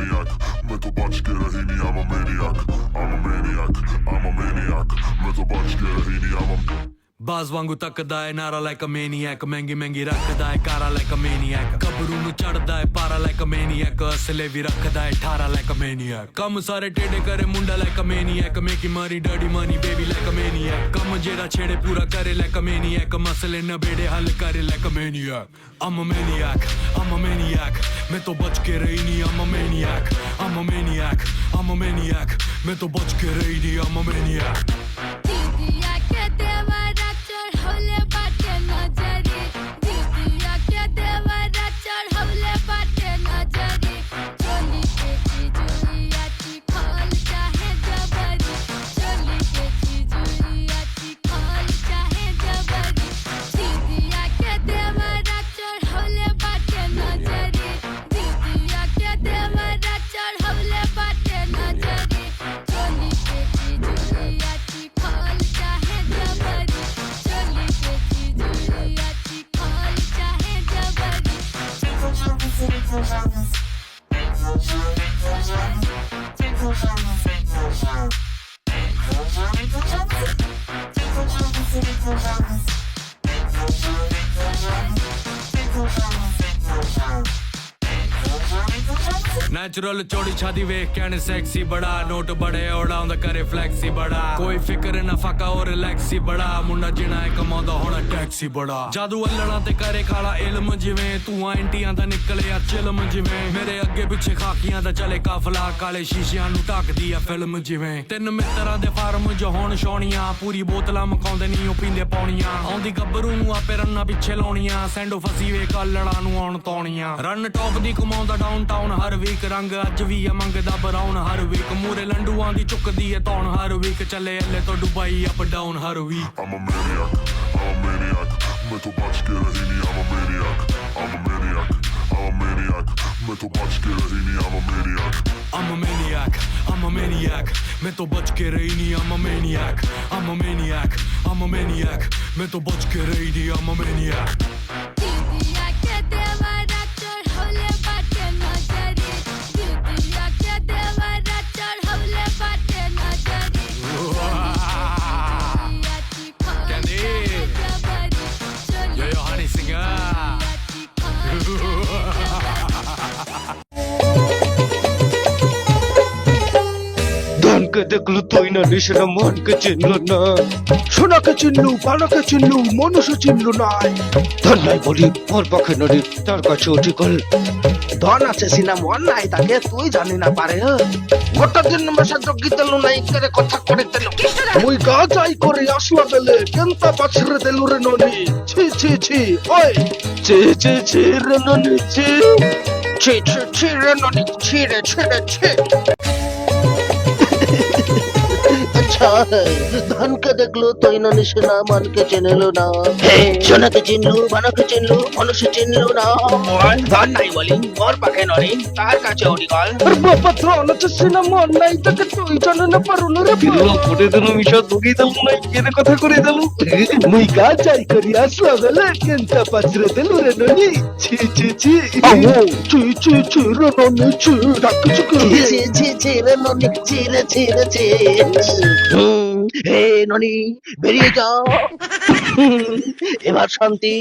maniac, मैं तो बच के रही नहीं, I'm a maniac, I'm a maniac, I'm a maniac, मैं तो बच के रही नहीं, I'm a ਬਾਜ਼ ਵਾਂਗੂ ਤੱਕਦਾ ਏ ਨਾਰਾ ਲਾਈਕ ਅ ਮੈਨੀਐਕ ਮਹਿੰਗੀ ਮਹਿੰਗੀ ਰੱਖਦਾ ਏ ਕਾਰਾ ਲਾਈਕ ਅ ਮੈਨੀਐਕ ਕਬਰੂ ਨੂੰ ਚੜਦਾ ਏ ਪਾਰਾ ਲਾਈਕ ਅ ਮੈਨੀਐਕ ਅਸਲੇ ਵੀ ਰੱਖਦਾ ਏ 18 ਲਾਈਕ ਅ ਮੈਨੀਐਕ ਕੰਮ ਸਾਰੇ ਟੇਡੇ ਕਰੇ ਮੁੰਡਾ ਲਾਈਕ ਅ ਮੈਨੀਐਕ ਮੇਕੀ ਮਾਰੀ daddy money baby like a maniac ਕੰਮ ਜਿਹੜਾ ਛੇੜੇ ਪੂਰਾ ਕਰੇ ਲਾਈਕ ਅ ਮੈਨੀਐਕ ਮਸਲੇ ਨਬੇੜੇ ਹੱਲ ਕਰੇ like a maniac I'm a maniac, I'm a maniac मैं तो बच के रही नहीं I'm a maniac, I'm a maniac, I'm a maniac मैं तो बच के रही नहीं I'm a maniac दीदिया के देवरा चढ़ौले बाटे नजरी दीदिया के देवरा चढ़ौले बाटे नजरी चोली के चिजुइया चिखल चाहे जबरी चोली के चिजुइया चिखल चाहे जबरी दीदिया के देवरा चढ़ौले बाटे नजरी दीदिया के देवरा चढ़ौले बाटे नजरी चोली के चिजुइया चिखल चाहे जबरी चोली के चिजुइया चिखल चाहे जबरी नेचुरल चोड़ी छादी वेख कहने सेक्सी बड़ा नोट बड़े उड़ाउंदा करे फ्लैक्सी बड़ा कोई फिक्र ना फाका और रिलैक्सी बड़ा मुंडा जिना है कमांदा होना टैक्सी बड़ा जादू अल्लड़ा ते करे खाला इल्म जिवें तू एंटियां दा निकले आ चिल्म जिवें मेरे अगे पिछे खाकियां दा चले काफला काले शीशियां नु ढकदी आ फिल्म जिवें तिन मित्तरां दे फार्म जो होण छौणियां पूरी बोतलां मकाउंदे नी ओ पींदे पौणियां आउंदी गब्बरू नु आपे रन्ना पिछे लाउणियां सैंडो फसी वे अल्लड़ा नु आउण तौणियां रन टॉप दी कमाउंदा डाउनटाउन हर वीक रंग अज भी है मंगदा बराउन हर वीक मूरे लंडुआं दी चुकदी है तौण हर वीक चले अल्ले तो दुबई अप डाउन हर week I'm a maniac, I'm a maniac, मैं तो बच के रही नहीं I'm a maniac, I'm a maniac, I'm a maniac, मैं तो बच के रही नहीं I'm a maniac. I'm a maniac, I'm a maniac मैं तो बच के रही नहीं I'm a maniac, I'm a maniac, I'm a maniac मैं तो बच के रही नहीं I'm a maniac दीदिया के देवरा चढ़ौले बाटे नजरी दीदिया के देवरा चढ़ौले बाटे नजरी चिजुइया चिखल Candy. चाहे जबरी चोली Yo yo honey singer ধনকে দেখলো তুই না নিশানা মনকে চিনল না সোনাকে চিনলু পানাকে চিনলু মানুষ চিনলু নাই ধন নাই বলি ওর পক্ষে নদী তার কাছে অটিকল ধন আছে সিনা মন নাই তাকে তুই জানি না পারে গোটা দিন মেশা জগি তেলু নাই করে কথা করে তেলু মুই গা যাই করে আসলা বেলে কেনতা পাছরে দেলু রে ননি ছি ছি ছি ওই ছি ছি ছি রে ননি ছি ছি ছি ছি রে ননি ছি রে ছি রে ছি अच्छा है धन के देखलो तो इन निशना मन के चिन्हलो ना सोना के चिन्हलो बना के चिन्हलो मनुष्य चिन्हलो ना ধন নাই বলি মোর পাখে ননি তার কাছে অডিকল আর বাবা ধন আছে সিনা মন নাই তাকে তুই জানে না পারুল রে কিরলো কোটে দিল মিশা তোকেই দিল না কেনে কথা করে দিল মুই গা যাই করি আসলা বেলে কেনতা পাছরে দেলু রে ননি ছি ছি ছি ছি ছি ছি রে ননি ছি ডাক চুক ছি ছি ছি রে ননি ছি রে ছি রে ছি হে ননি বেরিয়ে যাও এবার শান্তি